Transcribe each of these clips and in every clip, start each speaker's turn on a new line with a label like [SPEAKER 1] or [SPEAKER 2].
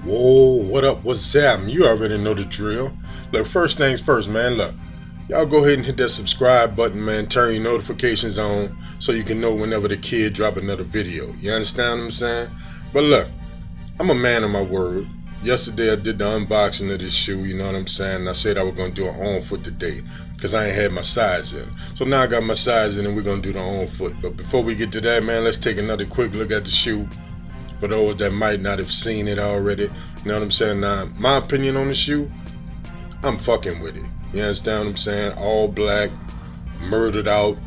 [SPEAKER 1] Whoa, what up? What's up? You already know the drill. Look, first things first, man. Look, y'all go ahead and hit that subscribe button, man. Turn your notifications on so you can know whenever the kid drop another video. You understand what I'm saying? But look, I'm a man of my word. Yesterday I did the unboxing of this shoe, you know what I'm saying? I said I was going to do an on foot today because I ain't had my size in. So now I got my size in and we're going to do the on foot. But before we get to that, man, let's take another quick look at the shoe. For those that might not have seen it already, you know what I'm saying? Now, my opinion on the shoe, I'm fucking with it. You understand what I'm saying? All black, murdered out,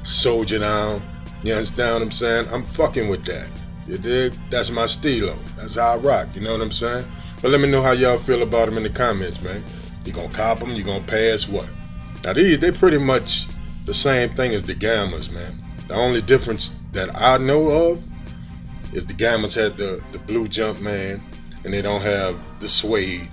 [SPEAKER 1] soldier down. You understand what I'm saying? I'm fucking with that. You dig? That's my stilo. That's how I rock. You know what I'm saying? But let me know how y'all feel about them in the comments, man. You gonna cop them? You gonna pass? What? Now these, they pretty much the same thing as the Gammas, man. The only difference that I know of is the Gammas had the blue jump, man, and they don't have the suede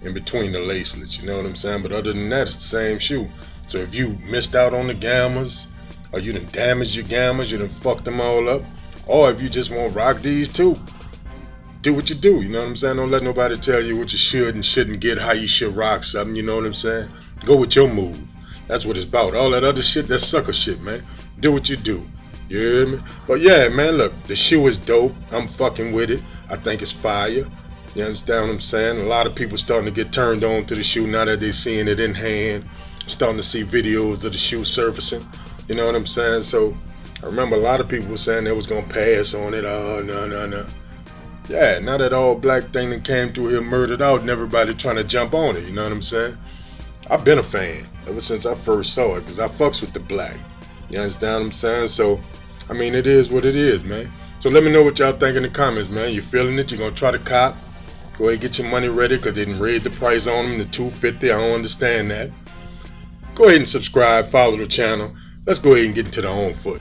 [SPEAKER 1] in between the lacelets, you know what I'm saying? But other than that, it's the same shoe. So if you missed out on the Gammas, or you done damaged your Gammas, you done fucked them all up, or if you just want to rock these too, do what you do, you know what I'm saying? Don't let nobody tell you what you should and shouldn't get, how you should rock something, you know what I'm saying? Go with your move. That's what it's about. All that other shit, that's sucker shit, man. Do what you do. You hear me? But yeah, man, look, the shoe is dope. I'm fucking with it. I think it's fire. You understand what I'm saying? A lot of people starting to get turned on to the shoe now that they're seeing it in hand. Starting to see videos of the shoe surfacing. You know what I'm saying? So I remember a lot of people were saying they was going to pass on it. Oh, no. Yeah, now that all black thing that came through here murdered out and everybody trying to jump on it. You know what I'm saying? I've been a fan ever since I first saw it because I fucks with the black. You understand what I'm saying? So, I mean, it is what it is, man. So let me know what y'all think in the comments, man. You feeling it? You gonna try to cop? Go ahead and get your money ready because they didn't raise the price on them to $250. I don't understand that. Go ahead and subscribe, follow the channel. Let's go ahead and get into the on foot.